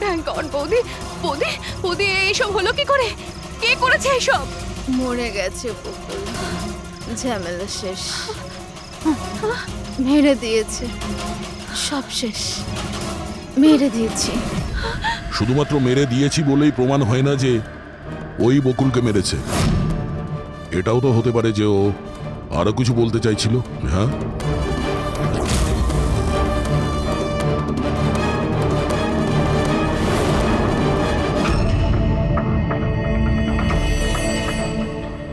Thank god. বৌদি বৌদি বৌদি, এইসব হলো কি করে? কে করেছে এইসব? মরে গেছে বকুল, ঝামেলা শেষ, মেরে দিয়েছে, সব শেষ, মেরে দিয়েছি। শুধুমাত্র মেরে দিয়েছি বলেই প্রমাণ হয় না যে ওই বকুলকে মেরেছে। এটাও তো হতে পারে যে ও আরো কিছু বলতে চাইছিল। হ্যাঁ,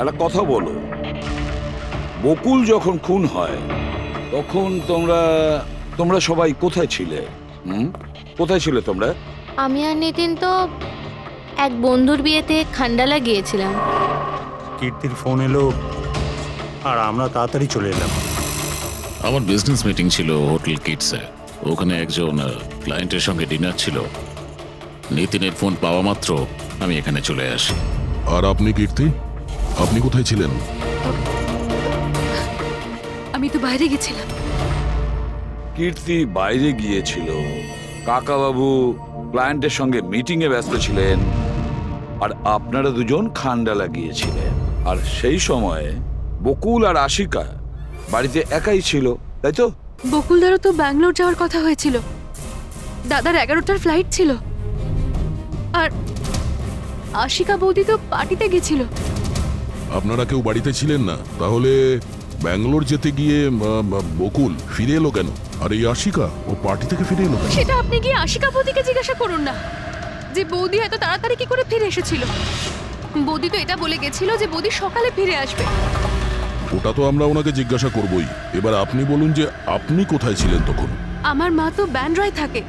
একটা কথা বলো, বকুল যখন খুন হয় তখন তোমরা সবাই কোথায় ছিলে? কোথায় ছিলে তোমরা? আমি আর নিতিন তো এক বন্ধুর বিয়েতে খান্ডালা গিয়েছিলাম। কীর্তির ফোন এলো আর আমরা তাড়াতাড়ি চলে এলাম। আমার বিজনেস মিটিং ছিল হোটেল কিটসে। ওখানে একজন ক্লায়েন্টের সঙ্গে ডিনার ছিল। নিতিনের ফোন পাওয়া মাত্র আমি এখানে চলে আসি। আর আপনি কীর্তি, আপনি কোথায় ছিলেন? আমি তো বাইরে গেছিলাম। কীর্তি বাইরে গিয়েছিল, কাকাবাবু ক্লায়েন্টের সঙ্গে মিটিং এ ব্যস্ত ছিলেন, আর আপনারা দুজন খান্ডালা গিয়েছিলেন। আর সেই সময় বকুল আর আশিকা বাড়িতে একাই ছিল, তাই তো? বকুলদারও তো ব্যাঙ্গালোর যাওয়ার কথা হয়েছিল। দাদার 11টার ফ্লাইট ছিল। আর আশিকা বৌদি তো পার্টিতে গেছিল। আপনারা কেউ বাড়িতে ছিলেন না? তাহলে ব্যাঙ্গালোর যেতে গিয়ে বকুল ফিরে এলো কেন? আর এই আশিকা, ও পার্টি থেকে ফিরে এলো কেন? সেটা আপনি কি আশিকা বৌদিকে জিজ্ঞাসা করুন না, যে বৌদি এত তাড়াতাড়ি কি করে ফিরে এসেছিল। বৌদি তো এটা বলে গেছিল যে বৌদি সকালে ফিরে আসবে। ওটা তো আমরা ওনাকে জিজ্ঞাসা করবই। এবার আপনি বলুন যে আপনি কোথায় ছিলেন তখন? আমার মা তো ব্যান্ড্রায় থাকে।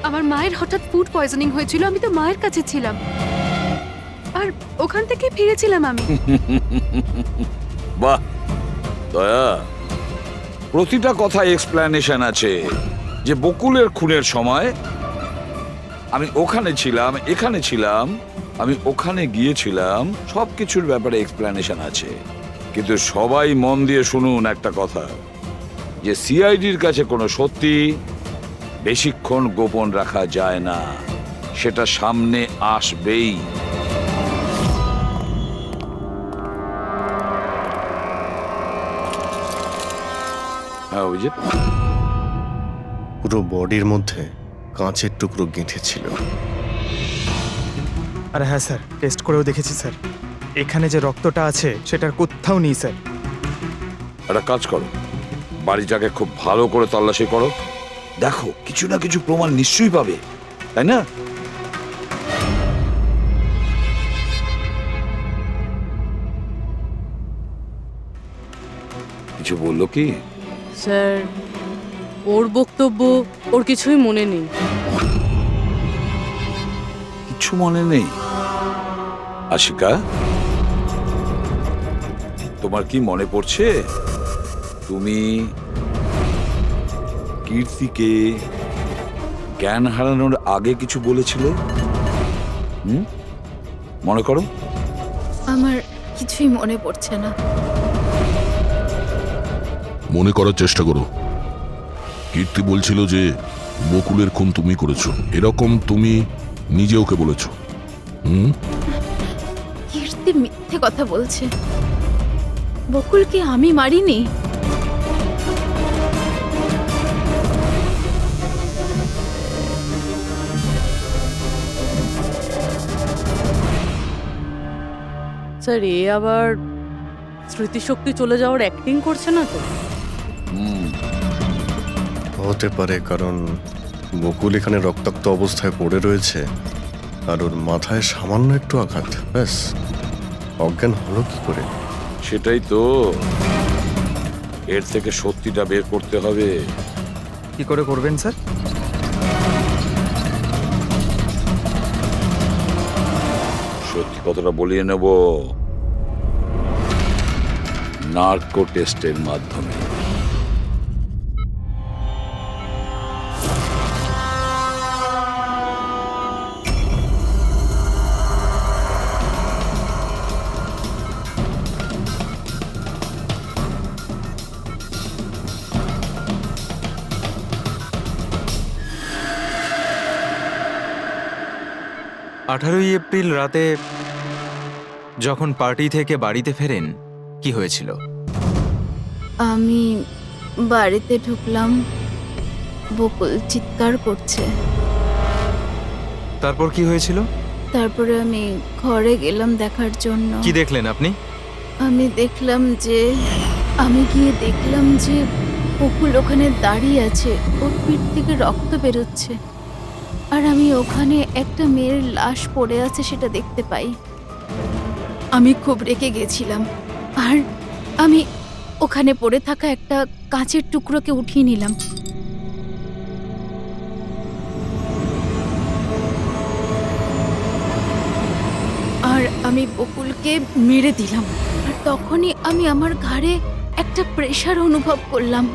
আমার মায়ের হঠাৎ ফুড পয়জনিং হয়েছিল, আমি তো মায়ের কাছে ছিলাম, আর ওখান থেকে ফিরেছিলাম আমি। বাহ দয়া, প্রতিটা কথা এক্সপ্লেনেশন আছে। যে বকুলের খুনের সময় আমি ওখানে ছিলাম, এখানে ছিলাম, আমি ওখানে গিয়েছিলাম, সবকিছুর ব্যাপারে এক্সপ্লেনেশন আছে। কিন্তু সবাই মন দিয়ে শুনুন একটা কথা, যে সিআইডির কাছে কোনো সত্যি বেশিক্ষণ গোপন রাখা যায় না, সেটা সামনে আসবেই। হ্যাঁ, অভিজিৎ, পুরো বডির মধ্যে কাঁচের টুকরো গেঁথে ছিল। আর হ্যাঁ স্যার, টেস্ট করেও দেখেছি স্যার, এখানে যে রক্তটা আছে সেটার কোথাও নেই স্যার। একটা কাজ করো, বাড়িটাকে খুব ভালো করে তল্লাশি করো, দেখো কিছু না কিছু প্রমাণ নিশ্চয়ই পাবে, তাই না? কিছু বললো কি? স্যার, ওর বক্তব্য ওর কিছুই মনে নেই। কিছু মনে নেই? আশিকা, তোমার কি মনে পড়ছে তুমি কীর্তিকে জ্ঞান হারানোর আগে কিছু বলেছিলে? মনে করো। আমার কিছুই মনে পড়ছে না। মনে করার চেষ্টা করো। কীর্তি বলছিল যে বকুলের খুন তুমি করেছো, এরকম তুমি নিজে ওকে বলেছো। কীর্তি মিথ্যে কথা বলছে। বকুলকে আমি মারিনি। স্যার, এ আবার স্মৃতিশক্তি চলে যাওয়ার অ্যাক্টিং করছে না তো? হতে পারে, কারণ বকুল এখানে রক্তাক্ত অবস্থায় পড়ে রয়েছে আর ওর মাথায় সামান্য একটু আঘাত, ব্যাস অজ্ঞান হলো কি করে? সেটাই তো, এর থেকে সত্যিটা বের করতে হবে। কি করে করবেন স্যার? সত্যি কথাটা বলিয়ে নেব নার্কো টেস্টের মাধ্যমে। 18ই এপ্রিল রাতে যখন পার্টি থেকে বাড়িতে ফেরেন কি হয়েছিল? আমি বাড়িতে ঢুকলাম, বকুল চিৎকার করছে। তারপর কি হয়েছিল? তারপরে আমি ঘরে গেলাম দেখার জন্য। কি দেখলেন আপনি? আমি গিয়ে দেখলাম যে বকুল ওখানে দাঁড়িয়ে আছে, ওর পিঠ থেকে রক্ত বেরোচ্ছে, আর আমি ওখানে একটা মেয়ের লাশ পড়ে আছে সেটা দেখতে পাই। আমি খুব রেগে গেছিলাম, আর আমি ওখানে পড়ে থাকা একটা কাঁচের টুকরোকে উঠিয়ে নিলাম। আর আমি বকুলকে মেরে দিলাম। আর তখনই আমি আমার ঘাড়ে একটা প্রেশার অনুভব করলাম।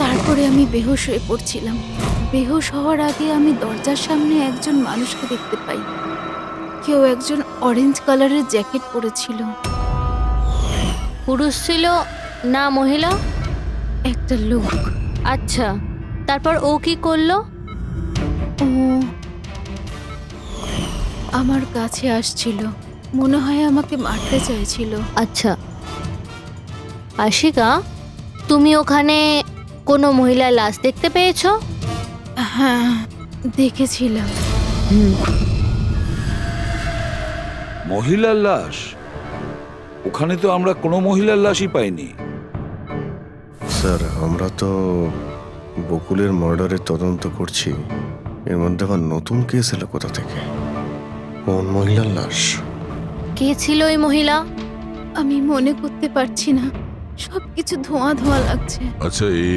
তারপরে আমি বেহুশ হয়ে পড়ছিলাম। বেহুশ হওয়ার আগে আমি দরজার সামনে একজন মানুষকে দেখতে পাই। কেউ একজন অরেঞ্জ কালারের জ্যাকেট পরেছিল। পুরুষ ছিল না মহিলা? একটা লোক। আচ্ছা, তারপর ও কি করলো? ও আমার কাছে আসছিল, মনে হয় আমাকে মারতে চাইছিল। আচ্ছা আশিকা, তুমি ওখানে কোনো মহিলার লাশ দেখতে পেয়েছো? হ্যাঁ, দেখেছিলাম। মহিলার লাশ? ওখানে তো আমরা কোনো মহিলার লাশই পাইনি। স্যার, আমরা তো বকুলের মার্ডারের তদন্ত করছি। এর মধ্যে আবার নতুন কেস এলো কোথা থেকে? কোন মহিলার লাশ? কে ছিল ওই মহিলা? আমি মনে করতে পারছি না, সবকিছু ধোঁয়া ধোঁয়া লাগছে। আচ্ছা, এ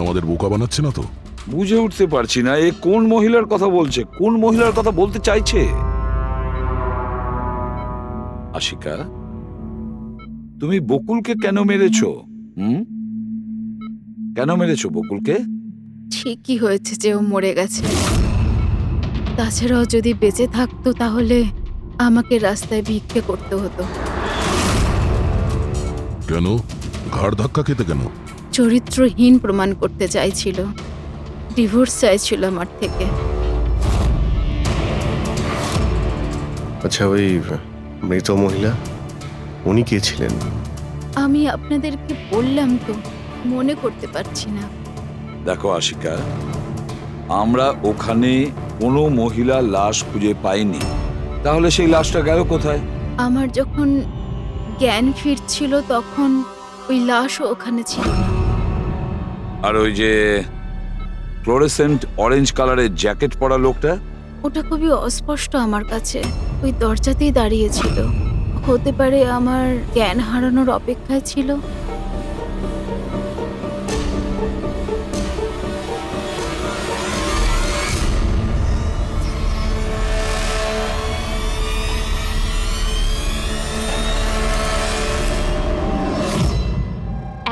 আমাদের বোকা বানাচ্ছে না তো? বুঝে উঠতে পারছি না এ কোন মহিলার কথা বলছে, কোন মহিলার কথা বলতে চাইছে। আশিকা, তুমি বকুলকে কেন মেরেছো? কেন মেরেছো বকুলকে? ঠিকই হয়েছে যে ও মরে গেছে। তাছাড়াও যদি বেঁচে থাকতো তাহলে আমাকে রাস্তায় ভিক্ষে করতে হতো। কেন? ঘাড় ধাক্কা খেতে কেন? চরিত্রহীন প্রমাণ করতে চাইছিল, ডিভোর্স চাইছিল আমার থেকে। আচ্ছা, ওই মৃত মহিলা, উনি কে ছিলেন? আমি আপনাদেরকে বললাম তো, মনে করতে পারছি না। দেখো আশিকা, আমরা ওখানে কোনো মহিলার লাশ খুঁজে পাইনি। তাহলে সেই লাশটা গেল কোথায়? আমার যখন জ্ঞান ফিরছিল তখন ওই লাশও ওখানে ছিল না। আর ওই যে ফ্লোরেসেন্ট অরেঞ্জ কালারের জ্যাকেট পরা লোকটা? ওটা খুবই অস্পষ্ট আমার কাছে, ওই দরজাতেই দাঁড়িয়েছিল। হতে পারে আমার জ্ঞান হারানোর অপেক্ষায় ছিল।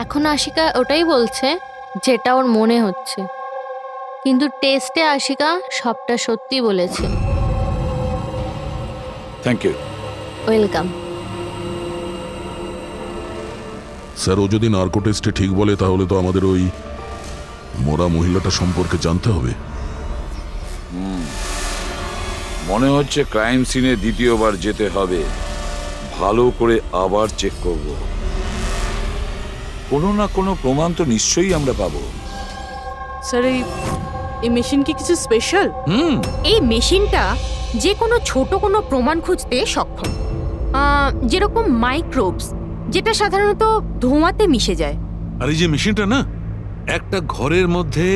এখন আশিকা ওটাই বলছে যেটা ওর মনে হচ্ছে, কিন্তু টেস্টে আশিকা সবটা সত্যি বলেছে। Thank you. ওয়েলকাম। স্যার, ও যদি নার্কো টেস্টে ঠিক বলে তাহলে তো আমাদের ওই মরা মহিলাটা সম্পর্কে জানতে হবে। মনে হচ্ছে ক্রাইম সিনে দ্বিতীয়বার যেতে হবে, ভালো করে আবার চেক করব। কোনো না কোনো প্রমাণ তো নিশ্চয়ই আমরা পাবো। স্যার, এই মেশিন কি কিছু স্পেশাল? এই মেশিনটা যে কোনো ছোট কোনো প্রমাণ খুঁজতে সক্ষম, যেরকম মাইক্রোবস, যেটা সাধারণত ধোঁয়াতে মিশে যায়। আর এই যে মেশিনটা না, একটা ঘরের মধ্যে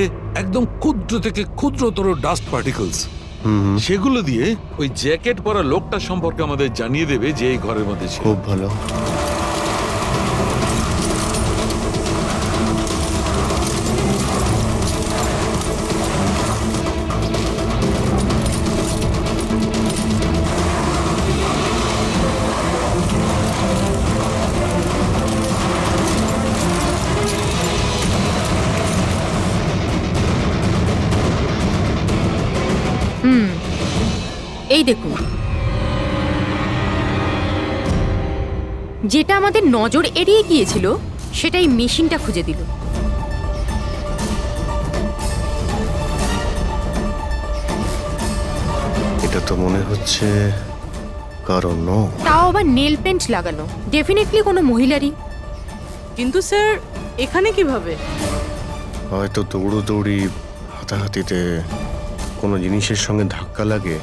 একদম ক্ষুদ্র থেকে ক্ষুদ্রতর ডাস্ট পার্টিকলস, সেগুলো দিয়ে ওই জ্যাকেট পরা লোকটা সম্পর্কে আমাদের জানিয়ে দেবে যে এই ঘরের মধ্যে ছিল। খুব ভালো। এই দেখুন, যেটা আমাদের নজর এড়িয়ে গিয়েছিল সেটাই মেশিনটা খুঁজে দিল। এটা তো মনে হচ্ছে কারণ নখ। তাও আবার নেল পেন্ট লাগানো, ডেফিনেটলি কোনো মহিলারই। কিন্তু স্যার এখানে কিভাবে? হয়তো দৌড়োদৌড়ি হাতাহাতিতে কোনো জিনিসের সঙ্গে ধাক্কা লাগে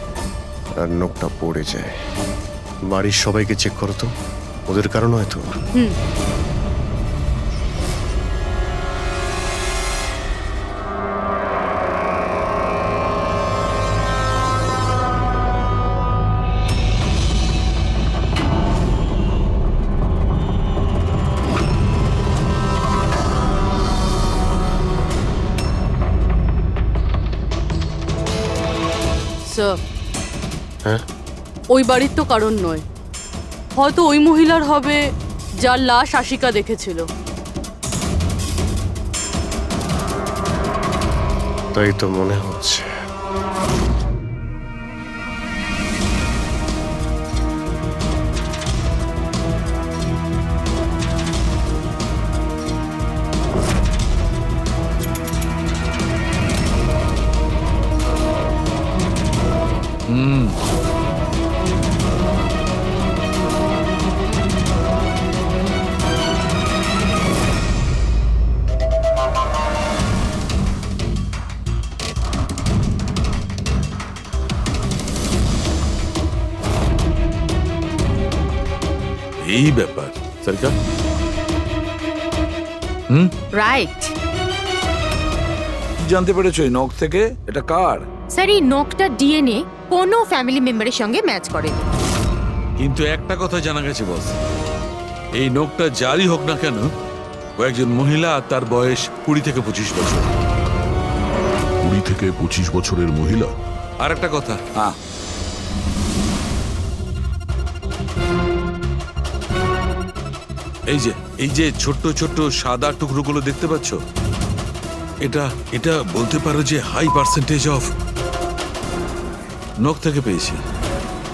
আর নখটা পড়ে যায়। বাড়ির সবাইকে চেক করো তো, ওদের কারণ হয়তো। স্যার হ্যাঁ, ওই বাড়ির তো কারণ নয়, হয়তো ওই মহিলার হবে যার লাশ আশিকা দেখেছিল। তাই তো মনে হচ্ছে। এই ব্যাপার সরকার। রাইট। জানতে পেরেছো এই নখ থেকে এটা কার? স্যার এই নখটা ডিএনএ কোনো ফ্যামিলি মেম্বারের সঙ্গে ম্যাচ করেনি। কিন্তু একটা কথা জানা গেছে বস, এই নখটা যারই হোক না কেন, ও একজন মহিলা আর তার বয়স 20 থেকে 25 বছর। 20 থেকে 25 বছরের মহিলা? আর একটা কথা, হ্যাঁ, এই যে ছোট্ট ছোট্ট সাদা টুকরোগুলো দেখতে পাচ্ছ, এটা বলতে পারো যে হাই পার্সেন্টেজ অফ নখ থেকে পেয়েছে।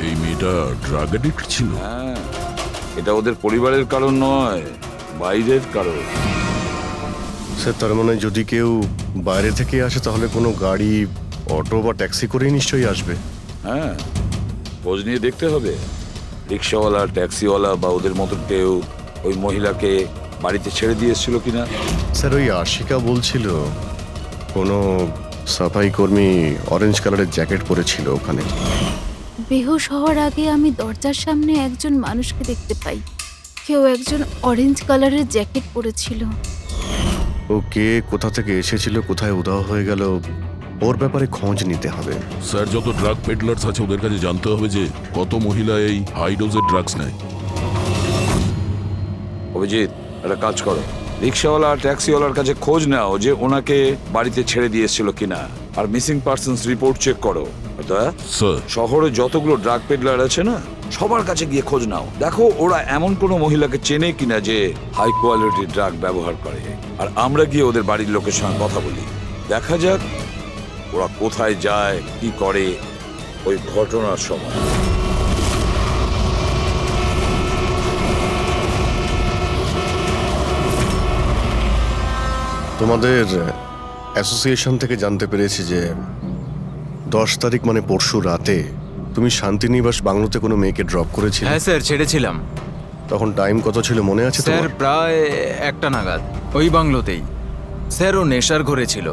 এই মেয়েটা ড্রাগ এডিক্ট ছিল? হ্যাঁ, এটা ওদের পরিবারের কারণ নয়, বাইরের কারণ। স্যার তার মানে যদি কেউ বাইরে থেকে আসে তাহলে কোনো গাড়ি, অটো বা ট্যাক্সি করেই নিশ্চয়ই আসবে। হ্যাঁ, খোঁজ নিয়ে দেখতে হবে রিক্সাওয়ালা, ট্যাক্সিওয়ালা বা ওদের মতো কেউ ওই মহিলাকে বাড়িতে ছেড়ে দিয়ে এসেছিল কিনা। স্যার ওই আশিকা বলছিল কোনো সাফাই কর্মী অরেঞ্জ কালারের জ্যাকেট পরেছিল ওখানে। বেহুশ হওয়ার আগে আমি দরজার সামনে একজন মানুষকে দেখতে পাই, কেউ একজন অরেঞ্জ কালারের জ্যাকেট পরেছিল। ও কে, কোথা থেকে এসেছিল, কোথায় উধাও হয়ে গেল, ওর ব্যাপারে খোঁজ নিতে হবে। স্যার যত ড্রাগ পেডলার্স আছে ওদের কাছে জানতে হবে যে কত মহিলা এই হাই ডোজের ড্রাগস নেয়। অভিজিৎ, একটা কাজ করো, রিক্সাওয়ালা আর ট্যাক্সিওয়ালার কাছে খোঁজ নাও যে ওনাকে বাড়িতে ছেড়ে দিয়ে এসেছিল কিনা, আর মিসিং পার্সনস রিপোর্ট চেক করো। স্যার শহরে যতগুলো ড্রাগ পেডলার আছে না, সবার কাছে গিয়ে খোঁজ নাও, দেখো ওরা এমন কোনো মহিলাকে চেনে কিনা যে হাই কোয়ালিটি ড্রাগ ব্যবহার করে। আর আমরা গিয়ে ওদের বাড়ির লোকের সঙ্গে কথা বলি, দেখা যাক ওরা কোথায় যায়, কি করে ওই ঘটনার সময়। তোমাদের অ্যাসোসিয়েশন থেকে জানতে পেরেছি যে 10 তারিখ মানে পরশু রাতে তুমি শান্তিনিবাস বাংলোতে কোনো মেয়েকে ড্রপ করেছিলে। হ্যাঁ স্যার, ছেড়েছিলাম। তখন টাইম কত ছিল মনে আছে স্যার তোমার? প্রায় 1টা নাগাদ, ওই বাংলোতেই। স্যার ও নেশার ঘরে ছিল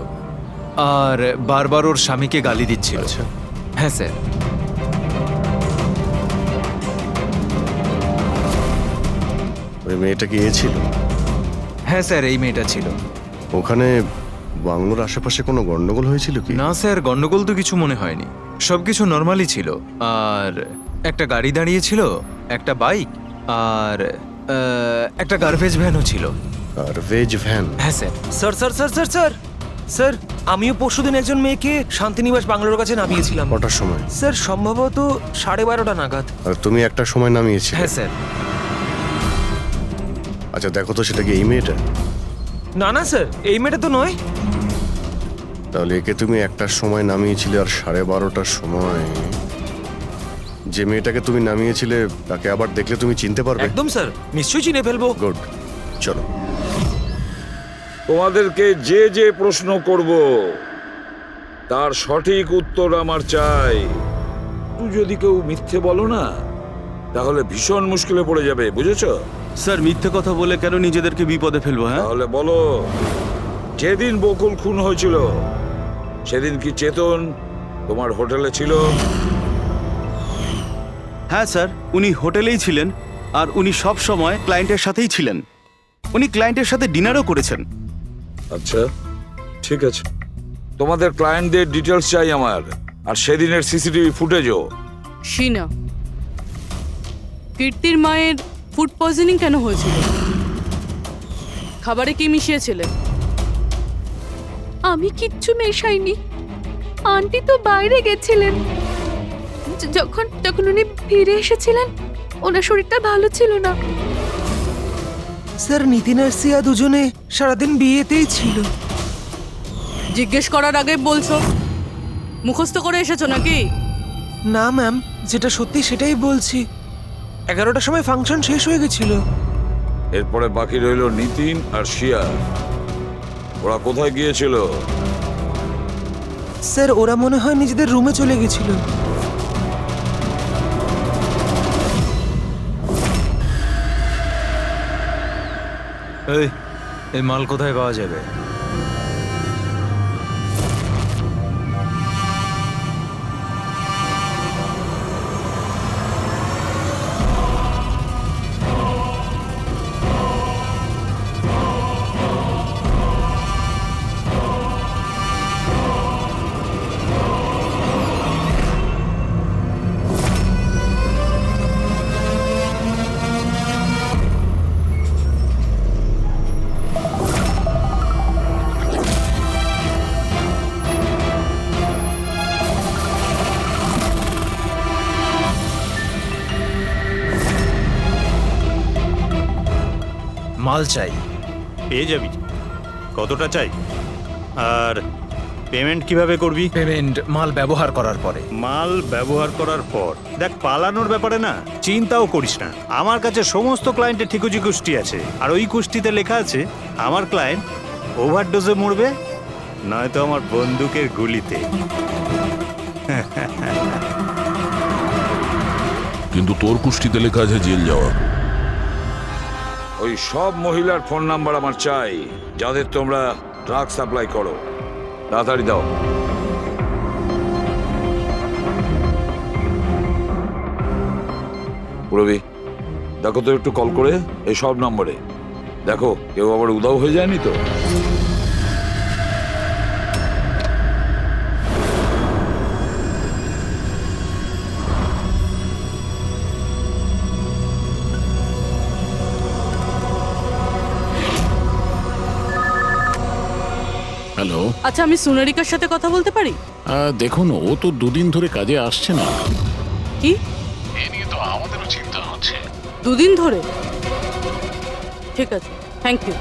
আর বারবার ওর স্বামীকে গালি দিচ্ছিল। আচ্ছা, হ্যাঁ স্যার। ওই মেয়েটা কি এ ছিল? হ্যাঁ স্যার, এই মেয়েটা ছিল। ওখানে বাংলোর আশেপাশে কোনো গন্ডগোল হয়েছিল কি? না স্যার, গন্ডগোল তো কিছু মনে হয়নি, সবকিছু নর্মালি ছিল। আর একটা গাড়ি দাঁড়িয়ে ছিল, একটা বাইক আর একটা গার্বেজ ভ্যানও ছিল। Garbage van? হ্যাঁ sir. Sir sir sir sir sir sir আমিও পরশুদিন একজন মেয়েকে শান্তিনিবাস বাংলোর কাছে নামিয়েছিলাম। কটার সময়? স্যার সম্ভবত 12:30 নাগাদ। আর তুমি একটা সময় নামিয়েছিলে? হ্যাঁ স্যার। আচ্ছা দেখো তো সেটা কি এই মেয়েটা? না না স্যার, এই মেয়েটা তো নয়। তাহলে একে তুমি একটার সময় নামিয়েছিলে আর 12:30টার সময় যে মেয়েটাকে তুমি নামিয়েছিলে তাকে আবার দেখলে তুমি চিনতে পারবে? একদম স্যার, নিশ্চয়ই চিনে ফেলবো। গুড, চলো। তোমাদেরকে যে যে প্রশ্ন করব তার সঠিক উত্তর আমার চাই। যদি কেউ মিথ্যে বলো না তাহলে ভীষণ মুশকিলে পড়ে যাবে, বুঝেছো? স্যার মিথ্যে কথা বলে কেন নিজেদেরকে বিপদে ফেলবো? হ্যাঁ, তাহলে বলো, যেদিন বকুল খুন হয়েছিল সেদিন কি চেতন তোমার হোটেলে ছিল? হ্যাঁ স্যার, উনি হোটেলেই ছিলেন আর উনি সব সময় ক্লায়েন্টের সাথেই ছিলেন। উনি ক্লায়েন্টের সাথে ডিনারও করেছেন। আচ্ছা, ঠিক আছে, তোমাদের ক্লায়েন্টদের ডিটেলস চাই আমার, আর সেদিনের সিসিটিভি ফুটেজও। শিনা, কীর্তির মায়ের ফুড পয়জনিং কেন হয়েছিল? খাবারে কি মিশিয়েছিলে? আমি কিচ্ছু মেশাইনি। আন্টি তো বাইরে গেছিলেন। যখন তখন উনি ফিরে এসেছিলেন, ওনার শরীরটা ভালো ছিল না। স্যার নিতিন আর সিয়া দুজনে সারাদিন বিয়েতেই ছিল। জিজ্ঞেস করার আগে বলছো, মুখস্থ করে এসেছো নাকি? না ম্যাম, যেটা সত্যি সেটাই বলছি। 11টার সময় ফাংশন শেষ হয়ে গেছিল। এরপরে বাকি রইল নিতিন আর শিয়া। ওরা কোথায় গিয়েছিল? স্যার ওরা মনে হয় নিজেদের রুমে চলে গেছিল। এই মাল কোথায় পাওয়া যাবে? মাল চাই। পেয়ে যাবি। কতটা চাই আর পেমেন্ট কিভাবে করবি? পেমেন্ট মাল ব্যবহার করার পরে। মাল ব্যবহার করার পর দেখ, পালানোর ব্যাপারে না চিন্তাও করিস না। আমার কাছে সমস্ত ক্লায়েন্টের ঠিকুজি কুষ্টি আছে, আর ওই কুষ্টিতে লেখা আছে আমার ক্লায়েন্ট ওভারডোজে মরবে, নয়তো আমার বন্দুকের গুলিতে। কিন্তু তোর কুষ্টিতে লেখা আছে জেল যাওয়া। ওই সব মহিলার ফোন নাম্বার আমার চাই, যাদের তোমরা ড্রাগ সাপ্লাই করো। তাড়াতাড়ি দাও। পুরবি, দেখো তো একটু কল করে এই সব নম্বরে। দেখো কেউ আবার উধাও হয়ে যায়নি তো। হ্যালো, আচ্ছা, আমি সোনারিকার সাথে কথা বলতে পারি? দেখুন, ও তো দুদিন ধরে কাজে আসছে না। কি? এ নিয়ে তো আমাদেরও চিন্তা হচ্ছে। 2 দিন ধরে? ঠিক আছে, থ্যাংক ইউ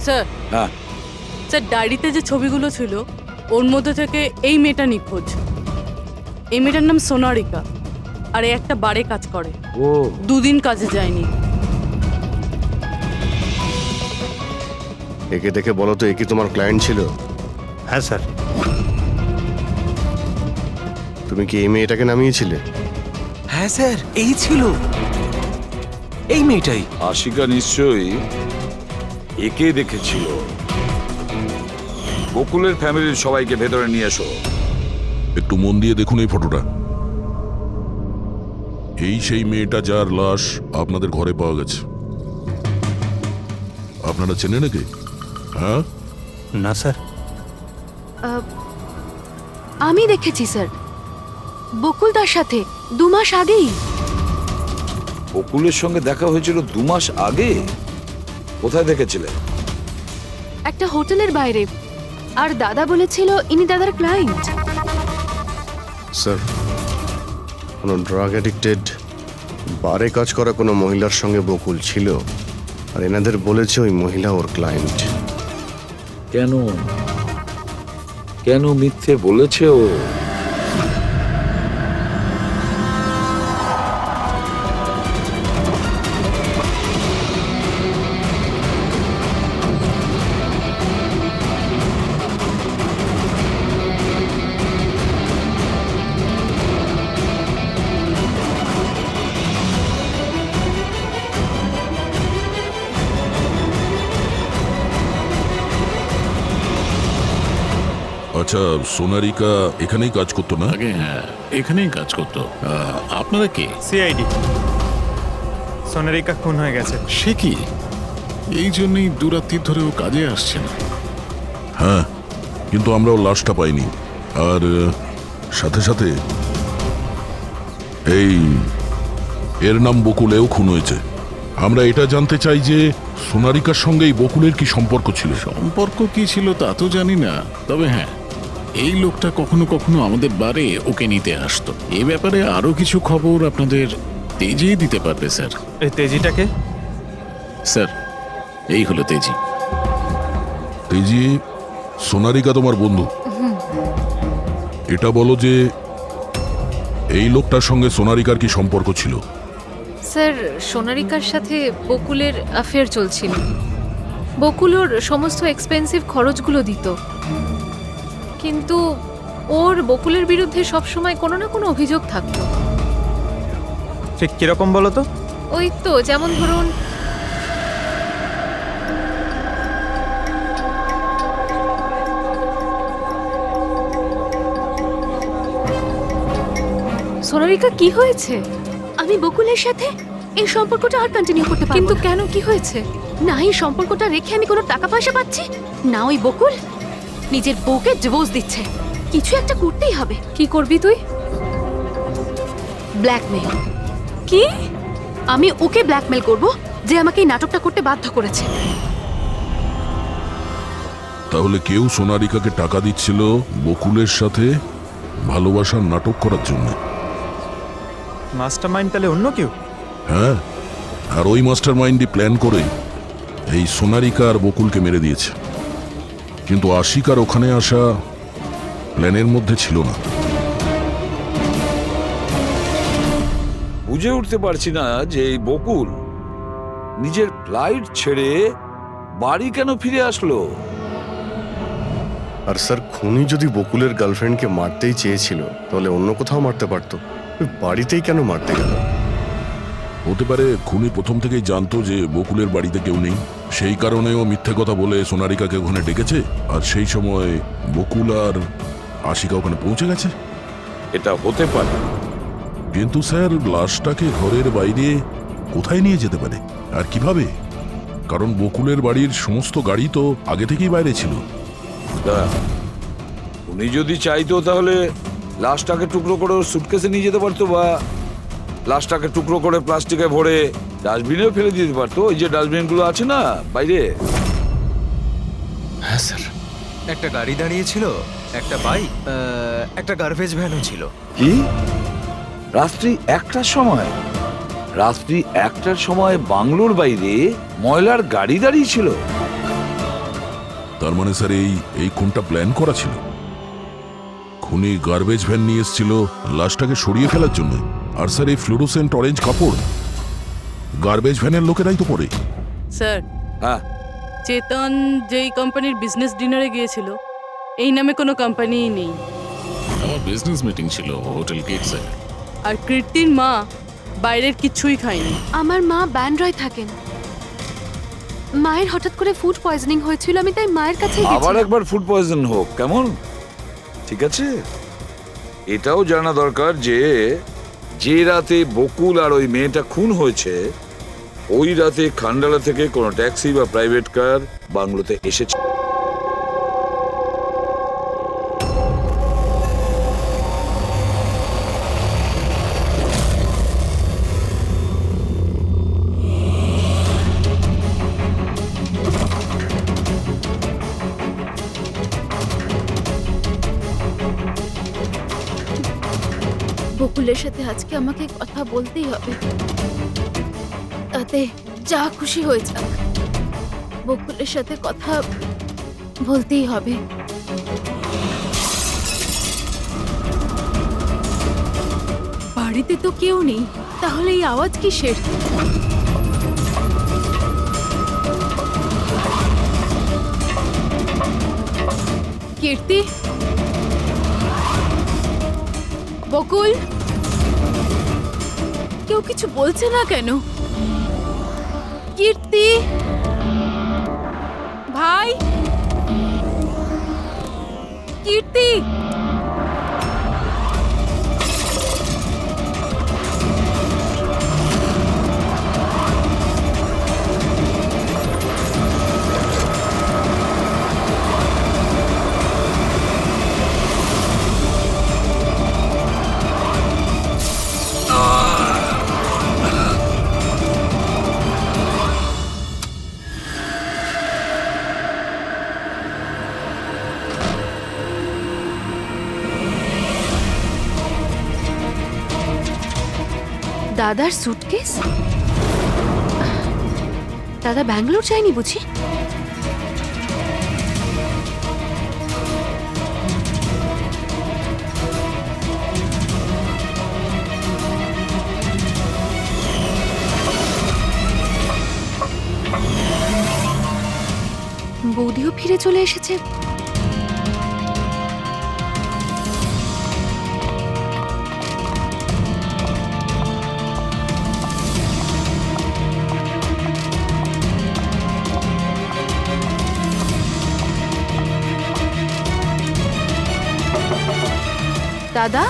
স্যার। হ্যাঁ স্যার, ডায়েরিতে যে ছবিগুলো ছিল ওর মধ্যে থেকে এই মেয়েটা নিখোঁজ। এই মেয়েটার নাম সোনারিকা, আর এ একটা বারে কাজ করে। ও 2 দিন কাজে যায়নি। একে দেখে বলো তো, এ কি তোমার ক্লায়েন্ট ছিল? হ্যাঁ স্যার। তুমি কি এই মেয়েটাকে নামিয়েছিলে? হ্যাঁ স্যার, এই ছিল, এই মেয়েটাই। আশিকা নিশ্চয়ই একে দেখেছিল। বকুলের ফ্যামিলির সবাইকে ভেতরে নিয়ে এসো। একটু মন দিয়ে দেখুন এই ফটোটা। এই সেই মেয়েটা যার লাশ আপনাদের ঘরে পাওয়া গেছে। আপনারা চেনেন নাকি? হ্যাঁ না স্যার। আমি দেখেছি স্যার, বকুলদার সাথে 2 মাস আগেই। বকুলের সঙ্গে দেখা হয়েছিল 2 মাস আগে? কোথায় দেখেছিলে? একটা হোটেলের বাইরে। আর দাদা বলেছিল ইনি দাদার ক্লায়েন্ট। স্যার, কোনো ড্রাগ অ্যাডিক্টেড বারে কাজ করা কোনো মহিলার সঙ্গে বকুল ছিল, আর এনাদের বলেছে ওই মহিলা ওর ক্লায়েন্ট। কেন কেন মিথ্যে বলেছে ও? আচ্ছা, সোনারিকা এখানেই কাজ করতো না? আগে হ্যাঁ, এখানেই কাজ করতো। আপনারা কে? সিআইডি। সোনারিকা খুন হয়ে গেছে। সে কি? এই জন্যই দুরাত্রির ধরেও কাজে আসছে না। হ্যাঁ, কিন্তু আমরাও লাশটা পাইনি। আর সাথে সাথে এর নাম বকুলেও খুন হয়েছে। আমরা এটা জানতে চাই যে সোনারিকার সঙ্গে এই বকুলের কি সম্পর্ক ছিল? সম্পর্ক কি ছিল তা তো জানি না, তবে হ্যাঁ, এই লোকটা কখনো কখনো আমাদের বারে ওকে নিতে আসতো। এ ব্যাপারে আরো কিছু খবর আপনাদের তেজি দিতে পারবে স্যার। এই তেজিটাকে? স্যার, এই হলো তেজি। তেজি, সোনারিকা তোমার বন্ধু। এটা বলো যে এই লোকটার সঙ্গে সোনারিকার কি সম্পর্ক ছিল? স্যার, সোনারিকার সাথে বকুলের অ্যাফেয়ার চলছিল। বকুল ওর সমস্ত এক্সপেন্সিভ খরচগুলো দিত, কিন্তু ওর বকুলের বিরুদ্ধে সবসময় কোনো না কোনো অভিযোগ থাকতো। ঠিক কিরকম বলো তো? ওই তো, যেমন ধরুন সোনারিকা, কি হয়েছে? আমি বকুলের সাথে এই সম্পর্কটা আর কন্টিনিউ করতে পারবো। কিন্তু কেন, কি হয়েছে? না এই সম্পর্কটা রেখে আমি কোনো টাকা পয়সা পাচ্ছি না, ওই বকুল নিজের বউকে ডিভোর্স দিচ্ছে। কিছু একটা করতেই হবে। কি করবি তুই? ব্ল্যাকমেল। কি? আমি ওকে ব্ল্যাকমেল করব যে আমাকে এই নাটকটা করতে বাধ্য করেছে। তাহলে কেউ সোনারিকাকে টাকা দিচ্ছিল বকুলের সাথে ভালোবাসার নাটক করার জন্য। মাস্টারমাইন্ড তাহলে অন্য কেউ? হ্যাঁ, আর ওই মাস্টার মাইন্ডই প্ল্যান করে এই সোনারিকা আর বকুলকে মেরে দিয়েছে। কিন্তু আশিকার ওখানে আসা প্ল্যানের মধ্যে ছিল না। বুঝে উঠতে পারছি না যে এই বকুল নিজের ফ্লাইট ছেড়ে বাড়ি কেন ফিরে আসলো। আর স্যার, খুনি যদি বকুলের গার্লফ্রেন্ডকে মারতেই চেয়েছিল তাহলে অন্য কোথাও মারতে পারতো, বাড়িতেই কেন মারতে গেল? হতে পারে খুনি প্রথম থেকেই জানতো যে বকুলের বাড়িতে কেউ নেই, সেই কারণেও মিথ্যে কথা বলে সোনারিকাকে ওখানে ডেকেছে। আর সেই সময় বকুল আর আশিকা ওখানে পৌঁছে গেছে। এটা হতে পারে, কিন্তু স্যার, লাশটাকে ঘরের বাইরে কোথায় নিয়ে যেতে পারে আর কিভাবে? কারণ বকুলের বাড়ির সমস্ত গাড়ি তো আগে থেকেই বাইরে ছিল। উনি যদি চাইতো তাহলে লাশটাকে টুকরো করে সুটকেসে নিয়ে যেতে পারতো, বা লাশটাকে টুকরো করে প্লাস্টিকে ভরে ডাস্টবিনেও ফেলে দিতে পারতো। ওই যে ডাস্টবিনগুলো আছে না বাইরে। হ্যাঁ স্যার। একটা গাড়ি দাঁড়িয়েছিল, একটা বাইক, একটা গার্বেজ ভ্যানও ছিল। কি? রাত্রি 1টার সময়? রাত্রি 1টার সময় বাংলোর বাইরে ময়লার গাড়ি দাঁড়িয়ে ছিল? তার মানে স্যার এই খুনটা প্ল্যান করা ছিল। খুনি গার্বেজ ভ্যান নিয়ে এসেছিল লাশটাকে সরিয়ে ফেলার জন্য। আর স্যার, এই ফ্লুরোসেন্ট অরেঞ্জ কাপড় গার্বেজ ভ্যানের লোকেরাই তো পরে। স্যার, হ্যাঁ, চেতন যেই কোম্পানির বিজনেস ডিনারে গিয়েছিল, এই নামে কোনো কোম্পানিই নেই। আমার বিজনেস মিটিং ছিল হোটেল কিটসে। আর কীর্তির মা বাইরের কিছুই খায়নি। আমার মা ব্যান্ড্রয় থাকেন। মায়ের হঠাৎ করে ফুড পয়জনিং হয়েছিল, আমি তাই মায়ের কাছে আবার একবার ফুড পয়জন হোক কেমন? ঠিক আছে, এটাও জানা দরকার যে যে রাতে বকুল আর ওই মেয়েটা খুন হয়েছে, ওই রাতে খান্ডালা থেকে কোনো ট্যাক্সি বা প্রাইভেট কার বাংলোতে এসেছে। বকুলের সাথে আজকে আমাকে কথা বলতেই হবে, তাতে যা খুশি হয়ে যাক। বকুলের সাথে কথা বলতেই হবে। বাড়িতে তো কেউ নেই, তাহলে এই আওয়াজ কিসের? কীর্তি, বকুল, কেউ কিছু বলছে না কেন? কীর্তি ভাই, কীর্তি! দাদার সুটকেস? দাদা ব্যাঙ্গালোর যায়নি বুঝি? বৌদিও ফিরে চলে এসেছে। দাদা,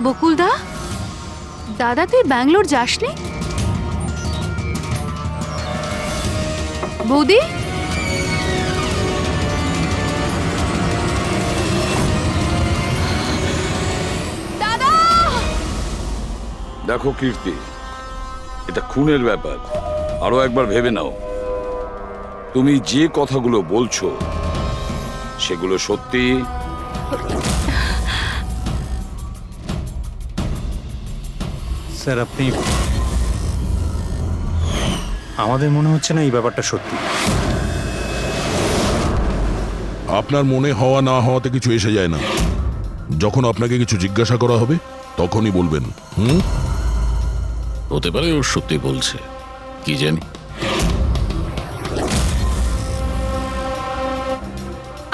বকুলদা, দাদা তুই ব্যাঙ্গালোর যাসনি? বৌদি, দাদা! দেখো কীর্তি, এটা খুনের ব্যাপার। আরো একবার ভেবে নাও। তুমি যে কথাগুলো বলছো সেগুলো সত্যি? স্যার আপনি, আমাদের মনে হচ্ছে না এই ব্যাপারটা সত্যি। আপনার মনে হওয়া না হওয়াতে কিছু এসে যায় না। যখন আপনাকে কিছু জিজ্ঞাসা করা হবে তখনই বলবেন। হতে পারে ও সত্যি বলছে, কি জানি।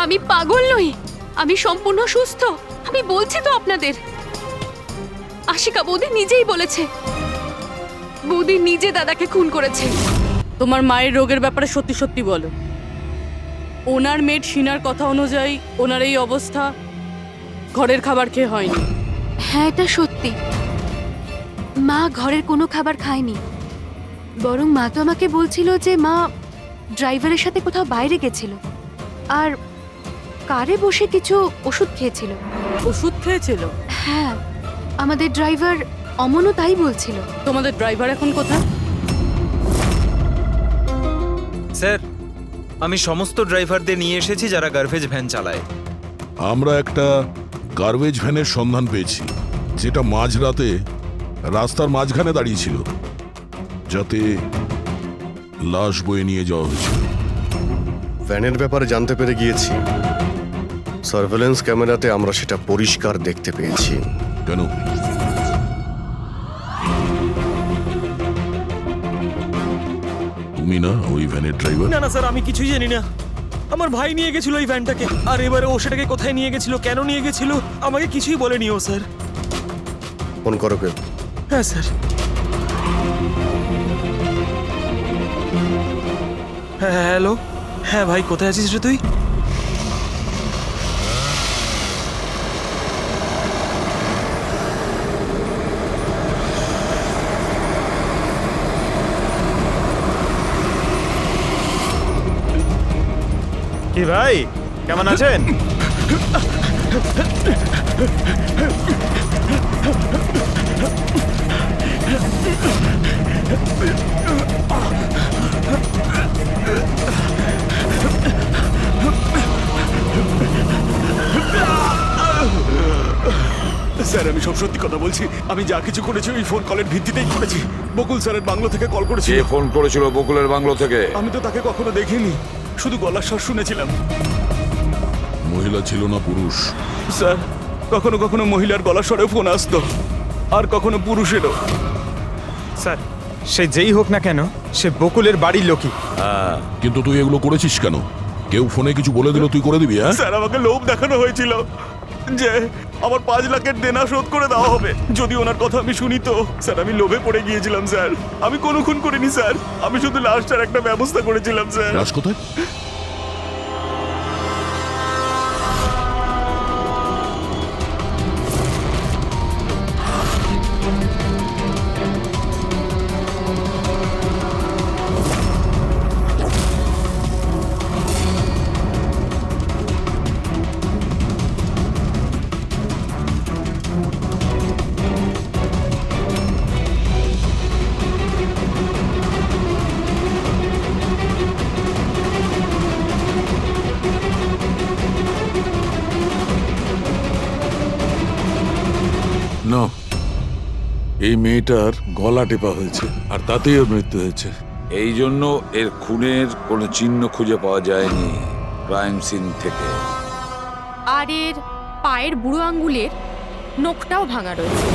আমি পাগল নই, আমি সম্পূর্ণ সুস্থ। আমি বলছি তো আপনাদের, আশিকা বৌদি নিজেই বলেছে, বৌদি নিজে দাদাকে খুন করেছে। তোমার মায়ের রোগের ব্যাপারে সত্যি সত্যি বলো। ওনার মেয়ের শিনার কথা অনুযায়ী ওনার এই অবস্থা ঘরের খাবার খেয়ে হয়নি। হ্যাঁ, এটা সত্যি। মা ঘরের কোনো খাবার খায়নি, বরং মা তো আমাকে বলছিল যে মা ড্রাইভারের সাথে কোথাও বাইরে গেছিল আর কারে বসে কিছু ওষুধ খেয়েছিল। ওষুধ খেয়েছিল? হ্যাঁ, আমাদের ড্রাইভার অমনও তাই বলছিল। তোমাদের ড্রাইভার এখন কোথায়? স্যার, আমি সমস্ত ড্রাইভারদের নিয়ে এসেছি যারা গার্বেজ ভ্যান চালায়। আমরা একটা গার্বেজ ভ্যানের সন্ধান পেয়েছি, যেটা মাঝরাতে রাস্তার মাঝখানে দাঁড়িয়েছিল, যাতে লাশ বয়ে নিয়ে যাওয়া হয়েছিল। ভ্যানের ব্যাপারে জানতে পেরে গিয়েছি। সার্ভেলেন্স ক্যামেরাতে আমরা সেটা পরিষ্কার দেখতে পেয়েছি। কেন? তুমি না ওই ভ্যানের ড্রাইভার? না না স্যার, আমি কিছুই জানি না। আমার ভাই নিয়ে গেছিল এই ভ্যানটাকে, আর এবারে ও সেটাকে কোথায় নিয়ে গেছিল, কেন নিয়ে গেছিল, আমাকে কিছুই বলেনি ও স্যার। ফোন করো কে? হ্যাঁ স্যার। হ্যাঁ হ্যালো, হ্যাঁ ভাই কোথায় আছিস রে তুই? কি ভাই, কেমন আছেন? স্যার আমি সব সত্যি কথা বলছি। আমি যা কিছু করেছি ওই ফোন কলের ভিত্তিতেই করেছি। বকুল স্যারের বাংলো থেকে কল করেছিল। কে ফোন করেছিল বকুলের বাংলো থেকে? আমি তো তাকে কখনো দেখিনি, শুধু গলার স্বর শুনেছিলাম। মহিলা ছিল না পুরুষ? স্যার কখনো কখনো মহিলার গলার স্বরেও ফোন আসতো, আর কখনো পুরুষেরও। স্যার, সে যেই হোক না কেন, সে বকুলের বাড়ির লোকই। কিন্তু তুই এগুলো করেছিস কেন? কেউ ফোনে কিছু বলে দিল তুই করে দিবি? হ্যাঁ স্যার আমাকে লোভ দেখানো হয়েছিল যে আমার 5 লাখের দেনা শোধ করে দেওয়া হবে যদি ওনার কথা আমি শুনি। তো স্যার আমি লোভে পড়ে গিয়েছিলাম স্যার। আমি কোনো খুন করিনি স্যার, আমি শুধু লাশটার একটা ব্যবস্থা করেছিলাম স্যার। লাশ কোথায়? এই মেয়েটার গলা টেপা হয়েছে আর তাতেই ওর মৃত্যু হয়েছে। এই জন্য এর খুনের কোনো চিহ্ন খুঁজে পাওয়া যায়নি ক্রাইম সিন থেকে। আর এর পায়ের বুড়ো আঙ্গুলের নখটাও ভাঙা রয়েছে।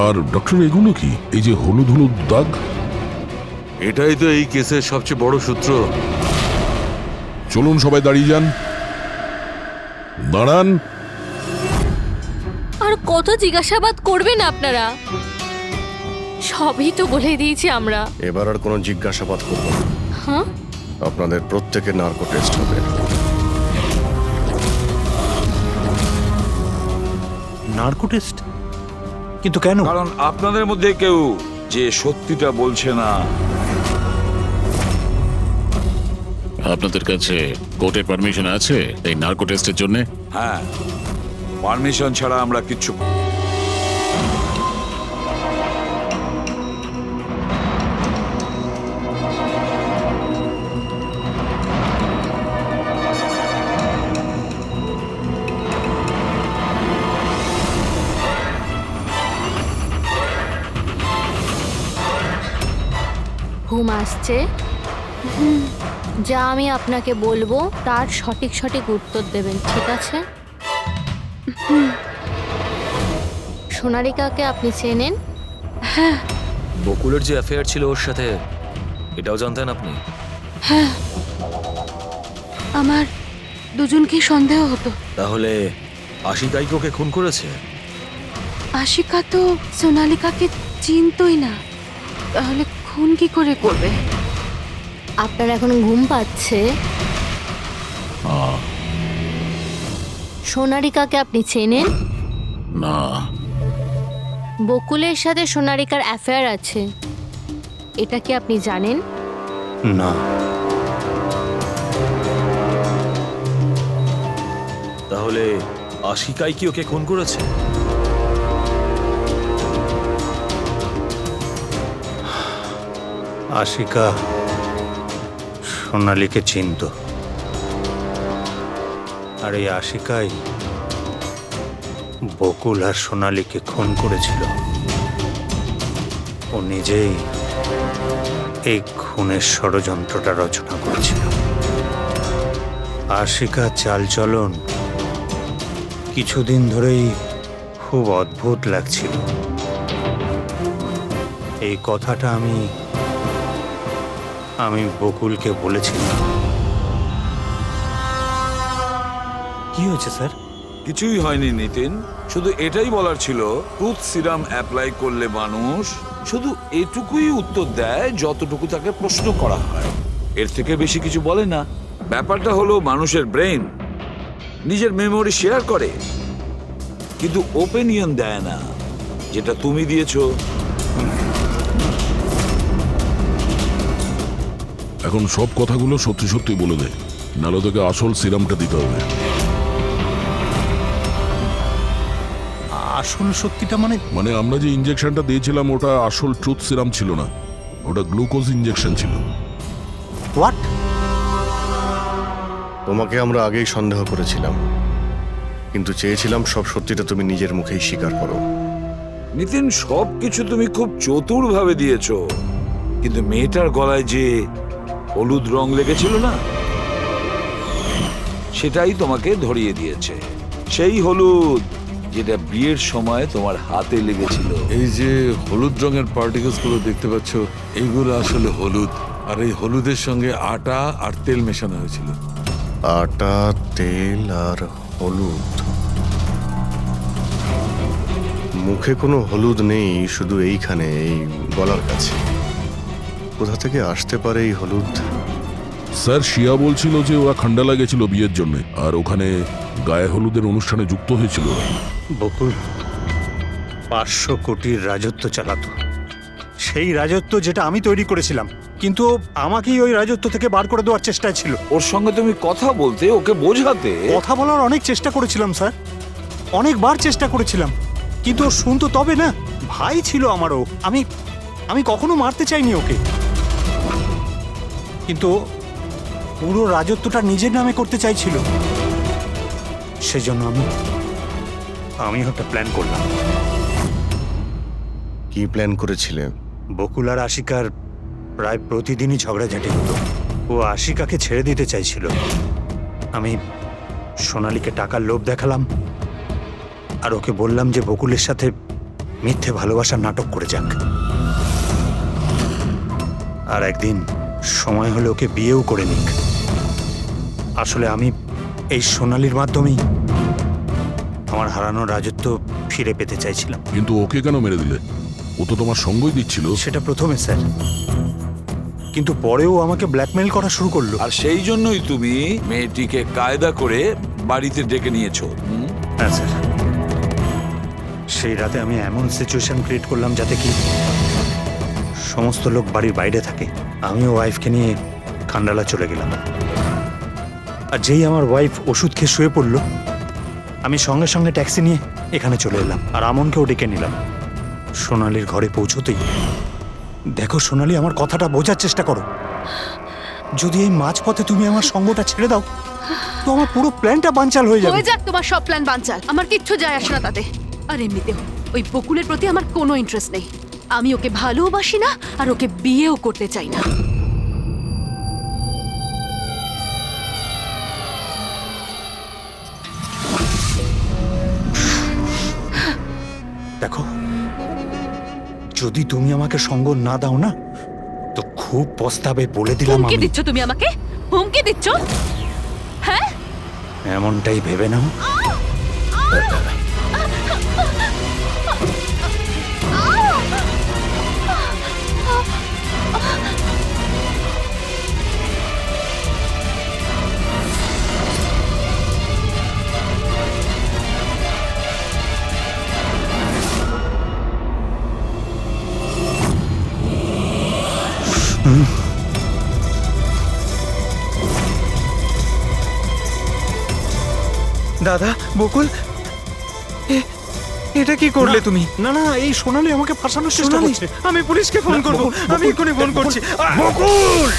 আর ডক্টর এগুলো কি? এই যে হলুদ হলুদ দাগ। এটাই তো এই কেসের সবচেয়ে বড় সূত্র। চলুন সবাই দাঁড়িয়ে যান। দাঁড়ান। আর কত জিজ্ঞাসাবাদ করবেন আপনারা? সবই তো বলে দিয়েছি আমরা। এবার আর কোনো জিজ্ঞাসাবাদ করবো না। হ্যাঁ, আপনাদের প্রত্যেকের নার্কো টেস্ট হবে। Narco test? কিন্তু কেন? কারণ আপনাদের মধ্যে কেউ যে সত্যিটা বলছে না। আপনাদের কাছে কোর্টের পারমিশন আছে এই নার্কো টেস্টের জন্য? হ্যাঁ, পারমিশন ছাড়া আমরা কিচ্ছু। ঘুম আসছে? যা আমি আপনাকে বলবো তার সঠিক সঠিক উত্তর দেবেন, ঠিক আছে? সোনারিকাকে আপনি চেনেন? হ্যাঁ। বকুলের যে অ্যাফেয়ার ছিল ওর সাথে, এটাও জানতেন আপনি? হ্যাঁ, আমার দুজনকেই সন্দেহ হতো। তাহলে আশিকাই কি ওকে খুন করেছে? আশিকা তো সোনালিকাকে চিনতই না, তাহলে খুন কি করে করবে? আপনার এখন ঘুম পাচ্ছে? সোনারিকাকে আপনি চেনেন? না। বকুলের সাথে সোনারিকার অ্যাফেয়ার আছে, এটা কি আপনি জানেন? না। তাহলে আশিকাই কি ওকে খুন করেছে? আশিকা সোনালীকে চিনত, আর এই আশিকাই বকুল আর সোনালীকে খুন করেছিল। ও নিজেই এই খুনের ষড়যন্ত্রটা রচনা করেছিল। আশিকা চালচলন কিছুদিন ধরেই খুব অদ্ভুত লাগছিল। এই কথাটা আমি বকুলকে বলেছিলাম। কি হয়েছে স্যার? কিছুই হয়নি নিতিন, শুধু এটাই বলার ছিল টুথ সিরাম অ্যাপ্লাই করলে মানুষ শুধু এটুকুই উত্তর দেয় যতটুকু তাকে প্রশ্ন করা হয়, এর থেকে বেশি কিছু বলে না। ব্যাপারটা হলো মানুষের ব্রেন নিজের মেমোরি শেয়ার করে, কিন্তু ওপিনিয়ন দেয় না, যেটা তুমি দিয়েছো। এখন সব কথাগুলো সত্যি সত্যি বলে দে, নাহলে তোকে আসল সিরামটা দিতে হবে। আসল সত্যিটা মানে আমরা যে ইনজেকশনটা দিয়েছিলাম ওটা আসল ট্রুথ সিরাম ছিল না, ওটা গ্লুকোজ ইনজেকশন ছিল। হোয়াট? তোমাকে আমরা আগেই সন্দেহ করেছিলাম, কিন্তু চেয়েছিলাম সব সত্যিটা তুমি নিজের মুখেই স্বীকার করো। নিতিন, সবকিছু তুমি খুব চতুর ভাবে দিয়েছো, কিন্তু মেয়েটার গলায় যে হলুদ রং লেগেছিল না, সেটাই তোমাকে ধরিয়ে দিয়েছে। সেই হলুদ যেটা বিয়ের সময় তোমার হাতে লেগেছিল। এই যে হলুদ রঙের পার্টিকেলস গুলো দেখতে পাচ্ছ, এইগুলো আসলে হলুদ, আর এই হলুদের সঙ্গে আটা আর তেল মেশানো হয়েছিল। আটা, তেল আর হলুদ। মুখে কোনো হলুদ নেই, শুধু এইখানে, এই গলার কাছে। কোথা থেকে আসতে পারে এই হলুদ? স্যার, শিয়া বলছিল যে ওরা খান্ডালা গেছিল বিয়ের জন্য, আর ওখানে গায়ে হলুদের অনুষ্ঠানে যুক্ত হয়েছিল। বকুল 500 কোটির রাজত্ব চালাতো, সেই রাজত্ব যেটা আমি তৈরি করেছিলাম, কিন্তু আমাকেই ওই রাজত্ব থেকে বার করে দেওয়ার চেষ্টায় ছিল। ওর সঙ্গে তুমি কথা বলতে, ওকে বোঝাতে। কথা বলার অনেক চেষ্টা করেছিলাম স্যার, অনেকবার চেষ্টা করেছিলাম, কিন্তু ও শুনতো তবে না। ভাই ছিল আমারও, আমি কখনো মারতে চাইনি ওকে, কিন্তু পুরো রাজত্বটা নিজের নামে করতে চাইছিল। সেই জন্য আমিও একটা প্ল্যান করলাম। কি প্ল্যান করেছিলে? বকুল আর আশিকার প্রায় প্রতিদিনই ঝগড়াঝাটি হতো। ও আশিকাকে ছেড়ে দিতে চাইছিল। আমি সোনালীকে টাকার লোভ দেখালাম আর ওকে বললাম যে বকুলের সাথে মিথ্যে ভালোবাসার নাটক করে যাক। আর একদিন সময় হলে ওকে বিয়েও করে নিক। আসলে আমি এই সোনালীর মাধ্যমেই আমার হারানো রাজত্ব ফিরে পেতে চাইছিলাম। কিন্তু ওকে কেন মেরে দিলে? ও তো তোমার সঙ্গই দিচ্ছিল। সেটা প্রথমে স্যার, কিন্তু পরেও আমাকে ব্ল্যাকমেইল করা শুরু করলো। আর সেই জন্যই তুমি মেয়েটিকে কায়দা করে বাড়িতে ডেকে নিয়েছো। হ্যাঁ স্যার, সেই রাতে আমি এমন সিচুয়েশন ক্রিয়েট করলাম যাতে কি সমস্ত লোক বাড়ির বাইরে থাকে। আমিও ওয়াইফকে নিয়ে খান্ডালা চলে গেলাম। আর যেই আমার ওয়াইফ ওষুধ খেয়ে শুয়ে পড়লো, আমি সঙ্গে সঙ্গে ট্যাক্সি নিয়ে এখানে চলে এলাম আর আমনকেও ডেকে নিলাম। সোনালীর ঘরে পৌঁছতেই দেখো সোনালী, আমার কথাটা বোঝার চেষ্টা করো। যদি এই মাঝপথে তুমি আমার সঙ্গটা ছেড়ে দাও তো আমার পুরো প্ল্যানটা বানচাল হয়ে যাবে। হয়ে যাক তোমার সব প্ল্যান বানচাল, আমার কিচ্ছু যায় আসে না তাতে। আর এমনিতেও ওই বকুলের প্রতি আমার কোনো ইন্টারেস্ট নেই। আমি ওকে ভালোবাসি না আর ওকে বিয়েও করতে চাই না। দেখো, যদি তুমি আমাকে সঙ্গ না দাও না তো খুব পস্তাবে, বলে দিলাম। হুমকি আমি দিচ্ছ তুমি আমাকে? হুমকি দিচ্ছ? হ্যাঁ, এমনটাই ভেবে নাও। দাদা, বকুল, এটা কি করলে তুমি? না না, এই সোনালী আমাকে ফাঁসানোর চেষ্টা সোনালী, করছে। আমি পুলিশকে ফোন করব। আমি এক্ষুনি ফোন করছি। বকুল!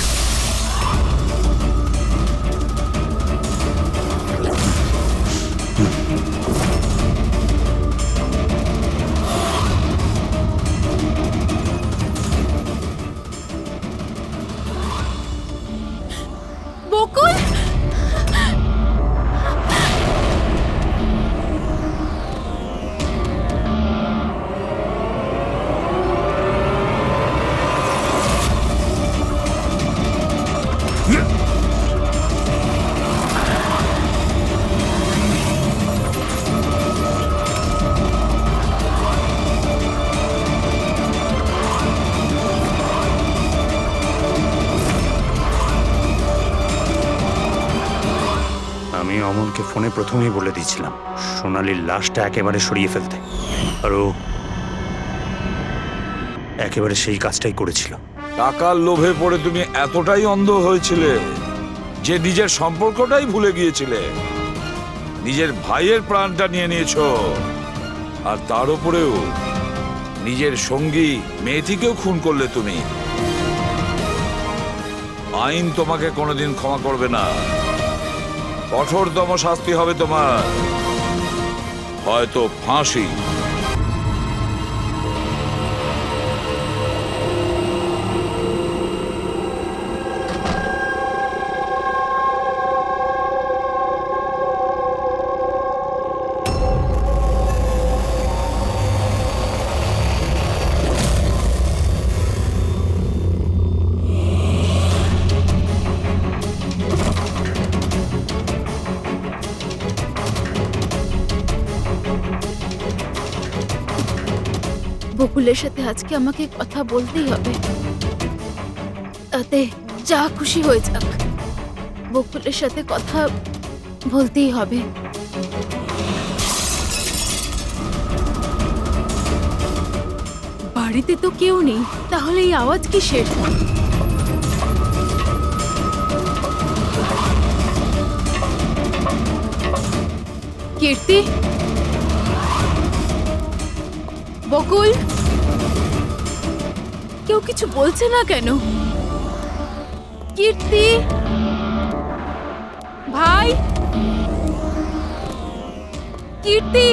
বকুল, আমি অমনকে ফোনে প্রথমেই বলে দিয়েছিলাম সোনালীর লাশটা একেবারে সরিয়ে ফেলতে, আর ও একেবারে সেই কাজটাই করেছিল। টাকার লোভে পড়ে তুমি এতটাই অন্ধ হয়েছিলে যে নিজের সম্পর্কটাই ভুলে গিয়েছিলে। নিজের ভাইয়ের প্রাণটা নিয়ে নিয়েছো, আর তার উপরেও নিজের সঙ্গী মেয়েটিকেও খুন করলে তুমি। আইন তোমাকে কোনোদিন ক্ষমা করবে না। কঠোরতম শাস্তি হবে তোমার, হয়তো ফাঁসি। বকুলের সাথে আজকে আমাকে কথা বলতেই হবে। তাতে যা খুশি হয়ে যাক, বকুলের সাথে কথা বলতেই হবে। বাড়িতে তো কেউ নেই, তাহলে এই আওয়াজ কিসের? কীর্তি, বকুল, কেউ কিছু বলছে না কেন? কীর্তি, ভাই, কীর্তি